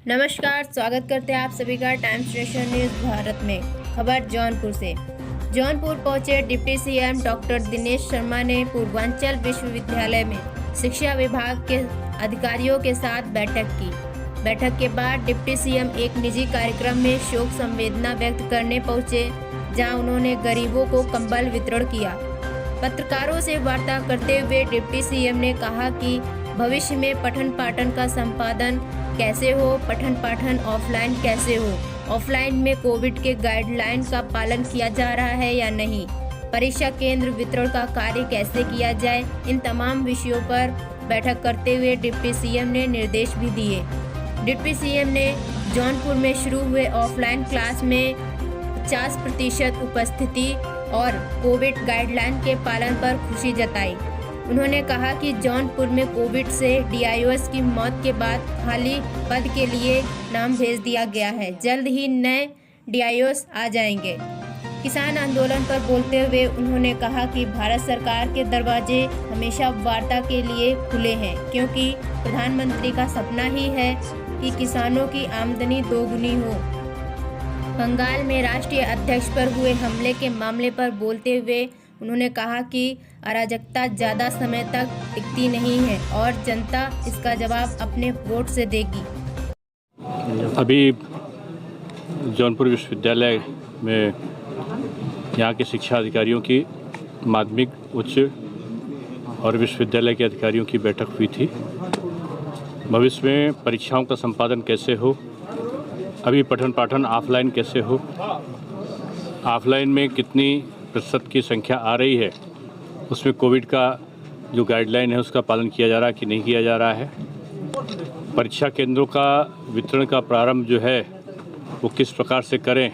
नमस्कार, स्वागत करते हैं आप सभी का टाइम्स नेशन न्यूज भारत में। खबर जौनपुर से। जौनपुर पहुंचे deputy CM doctor Dinesh Sharma ने पूर्वांचल विश्वविद्यालय में शिक्षा विभाग के अधिकारियों के साथ बैठक की। बैठक के बाद डिप्टी सीएम एक निजी कार्यक्रम में शोक संवेदना व्यक्त करने पहुंचे, जहां उन्होंने गरीबों को कंबल वितरण किया। पत्रकारों से वार्ता करते हुए डिप्टी सीएम ने कहा कि भविष्य में पठन पाठन का संपादन कैसे हो, पठन पाठन ऑफलाइन कैसे हो, ऑफलाइन में कोविड के गाइडलाइन का पालन किया जा रहा है या नहीं, परीक्षा केंद्र वितरण का कार्य कैसे किया जाए, इन तमाम विषयों पर बैठक करते हुए डिप्टी सीएम ने निर्देश भी दिए। डिप्टी सीएम ने जौनपुर में शुरू हुए ऑफलाइन क्लास में 50% उपस्थिति और कोविड गाइडलाइन के पालन पर खुशी जताई। उन्होंने कहा कि जौनपुर में कोविड से डीआईओएस की मौत के बाद खाली पद के लिए नाम भेज दिया गया है। जल्द ही नए डीआईओएस आ जाएंगे। किसान आंदोलन पर बोलते हुए उन्होंने कहा कि भारत सरकार के दरवाजे हमेशा वार्ता के लिए खुले हैं, क्योंकि प्रधानमंत्री का सपना ही है कि किसानों की आमदनी दोगुनी हो। बंगाल में राष्ट्रीय अध्यक्ष पर हुए हमले के मामले पर बोलते हुए उन्होंने कहा कि अराजकता ज़्यादा समय तक टिकती नहीं है और जनता इसका जवाब अपने वोट से देगी। अभी जौनपुर विश्वविद्यालय में यहाँ के शिक्षा अधिकारियों की माध्यमिक, उच्च और विश्वविद्यालय के अधिकारियों की बैठक हुई थी। भविष्य में परीक्षाओं का संपादन कैसे हो, अभी पठन पाठन ऑफलाइन कैसे हो, ऑफलाइन में कितनी प्रतिशत की संख्या आ रही है, उसमें कोविड का जो गाइडलाइन है उसका पालन किया जा रहा है कि नहीं किया जा रहा है, परीक्षा केंद्रों का वितरण का प्रारंभ जो है वो किस प्रकार से करें,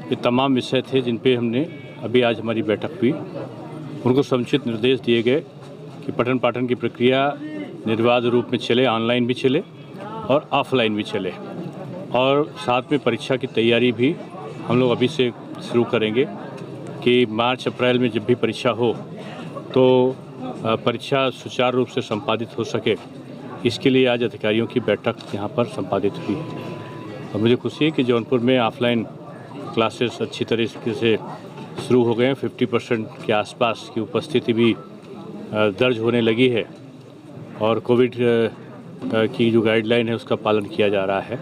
ये तमाम विषय थे जिन पे हमने अभी आज हमारी बैठक हुई। उनको समुचित निर्देश दिए गए कि पठन पाठन की प्रक्रिया निर्बाध रूप में चले, ऑनलाइन भी चले और ऑफलाइन भी चले, और साथ में परीक्षा की तैयारी भी हम लोग अभी से शुरू करेंगे कि मार्च अप्रैल में जब भी परीक्षा हो तो परीक्षा सुचारू रूप से संपादित हो सके। इसके लिए आज अधिकारियों की बैठक यहाँ पर संपादित हुई है और मुझे खुशी है कि जौनपुर में ऑफलाइन क्लासेस अच्छी तरीके से शुरू हो गए हैं। 50% के आसपास की उपस्थिति भी दर्ज होने लगी है और कोविड की जो गाइडलाइन है उसका पालन किया जा रहा है।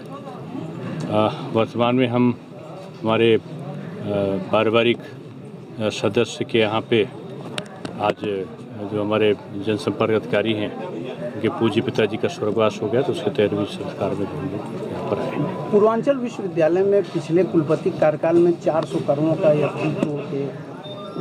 वर्तमान में हम हमारे पारिवारिक सदस्य के यहाँ पे आज जो हमारे जनसंपर्क अधिकारी हैं उनके पूज्य पिताजी का स्वर्गवास हो गया, तो उसके 13वें संस्कार में हम लोग यहाँ पर आए। पूर्वांचल विश्वविद्यालय में पिछले कुलपति कार्यकाल में 400 करोड़ का एफडी तोड़ के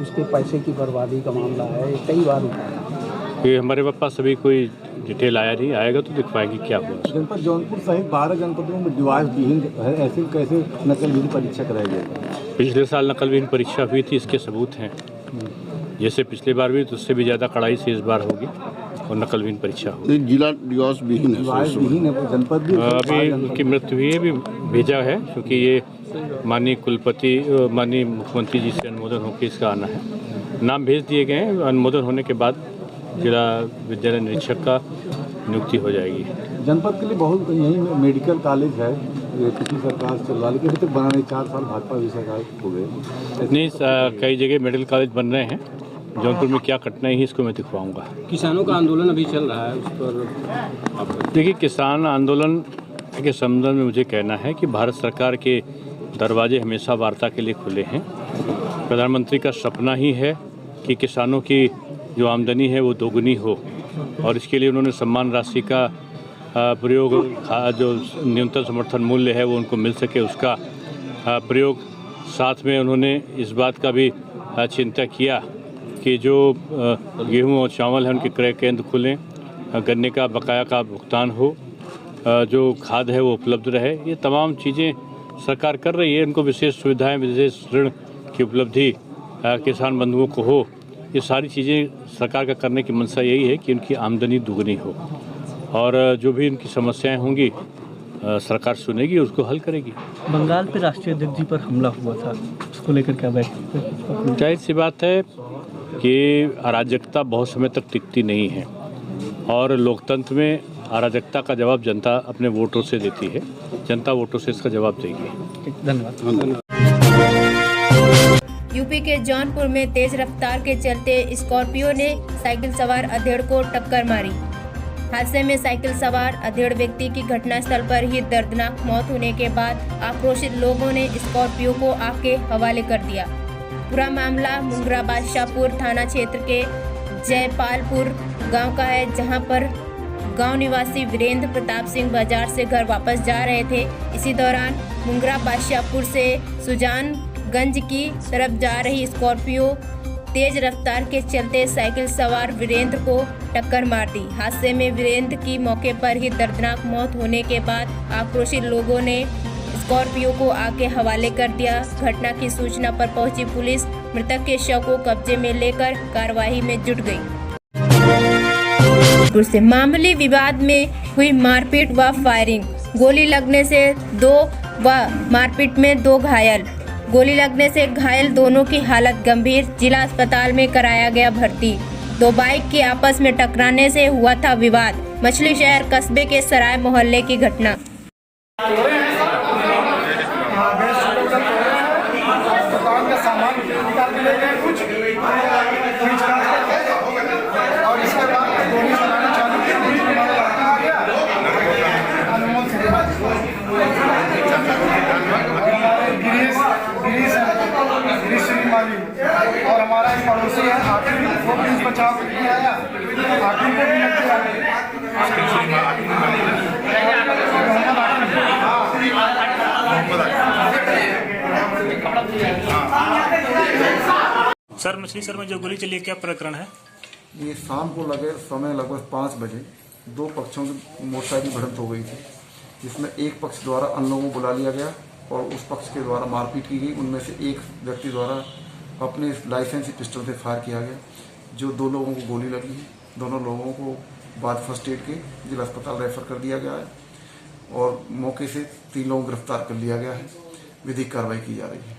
उसके पैसे की बर्बादी का मामला है, कई बार उठाया। ये हमारे पास अभी कोई डिटेल आया नहीं, आएगा तो दिखवाएंगे क्या हुआ। जनपद जौनपुर सहित 12 जनपदों में डिवाइस विहीन है, ऐसे कैसे नकल विहीन परीक्षा कराई जाएगी? पिछले साल नकल विहीन परीक्षा हुई थी, इसके सबूत हैं। जैसे पिछले बार हुई तो उससे भी ज़्यादा कड़ाई से इस बार होगी और नकल विहीन परीक्षा होगी। जिला डिवाइस विहीन है, जनपद भी अभी उनकी मृत्यु हुई है, भी भेजा है, क्योंकि ये माननीय कुलपति माननीय मुख्यमंत्री जी से अनुमोदन होकर इसका आना है। नाम भेज दिए गए हैं, अनुमोदन होने के बाद जिला विद्यालय निरीक्षक का नियुक्ति हो जाएगी। जनपद के लिए बहुत यही मेडिकल कॉलेज है, पिछली सरकार चल रहा, लेकिन अभी तक बनाने 4 साल भाजपा की सरकार हो गए। नहीं, कई जगह मेडिकल कॉलेज बन रहे हैं। जौनपुर में क्या कठिनाई है इसको मैं दिखवाऊंगा। किसानों का आंदोलन अभी चल रहा है, उस पर आप देखिए, किसान आंदोलन के संबंध में मुझे कहना है कि भारत सरकार के दरवाजे हमेशा वार्ता के लिए खुले हैं। प्रधानमंत्री का सपना ही है कि किसानों की जो आमदनी है वो दोगुनी हो, और इसके लिए उन्होंने सम्मान राशि का प्रयोग, जो न्यूनतम समर्थन मूल्य है वो उनको मिल सके उसका प्रयोग, साथ में उन्होंने इस बात का भी चिंता किया कि जो गेहूं और चावल है उनके क्रय केंद्र खुलें, गन्ने का बकाया का भुगतान हो, जो खाद है वो उपलब्ध रहे। ये तमाम चीज़ें सरकार कर रही है। उनको विशेष सुविधाएं, विशेष ऋण की उपलब्धि किसान बंधुओं को हो, ये सारी चीज़ें सरकार का करने की मंशा यही है कि उनकी आमदनी दुगनी हो, और जो भी उनकी समस्याएं होंगी सरकार सुनेगी, उसको हल करेगी। बंगाल पे राष्ट्रीय अध्यक्ष जी पर हमला हुआ था, उसको लेकर क्या बैठक? जाहिर सी बात है कि अराजकता बहुत समय तक टिकती नहीं है और लोकतंत्र में अराजकता का जवाब जनता अपने वोटों से देती है। जनता वोटों से इसका जवाब देगी। धन्यवाद। यूपी के जौनपुर में तेज रफ्तार के चलते स्कॉर्पियो ने साइकिल सवार अधेड़ को टक्कर मारी। हादसे में साइकिल सवार अधेड़ व्यक्ति की घटनास्थल पर ही दर्दनाक मौत होने के बाद आक्रोशित लोगों ने स्कॉर्पियो को आग के हवाले कर दिया। पूरा मामला मुंगरा बादशाहपुर थाना क्षेत्र के जयपालपुर गांव का है, जहां पर गांव निवासी वीरेंद्र प्रताप सिंह बाजार से घर वापस जा रहे थे। इसी दौरान मुंगरा बादशाहपुर से सुजानगंज की तरफ जा रही स्कॉर्पियो तेज रफ्तार के चलते साइकिल सवार वीरेंद्र को टक्कर मार दी। हादसे में वीरेंद्र की मौके पर ही दर्दनाक मौत होने के बाद आक्रोशित लोगों ने स्कॉर्पियो को आग के हवाले कर दिया। घटना की सूचना पर पहुंची पुलिस मृतक के शव को कब्जे में लेकर कार्रवाई में जुट गई। मामूली विवाद में हुई मारपीट व फायरिंग, गोली लगने से मारपीट में 2 घायल। गोली लगने से घायल दोनों की हालत गंभीर, जिला अस्पताल में कराया गया भर्ती। 2 बाइक के आपस में टकराने से हुआ था विवाद। मछली शहर कस्बे के सराय मोहल्ले की घटना। और हमारा एक पड़ोसी है आखिर वो पुलिस बचाव के लिए आया, आखिर को भी लग गया। सर, मछली शहर में जो गोली चली है, क्या प्रकरण है? ये शाम को समय लगभग 5 बजे 2 पक्षों की मोटरसाइकिल भिड़ंत हो गई थी, जिसमें एक पक्ष द्वारा अन्य लोगों को बुला लिया गया और उस पक्ष के द्वारा मारपीट की गई। उनमें से एक व्यक्ति द्वारा अपने लाइसेंसी पिस्टल से फायर किया गया, जो 2 लोगों को गोली लगी है। दोनों लोगों को बाद फर्स्ट एड के जिला अस्पताल रेफर कर दिया गया है और मौके से 3 लोगों को गिरफ्तार कर लिया गया है। विधिक कार्रवाई की जा रही है।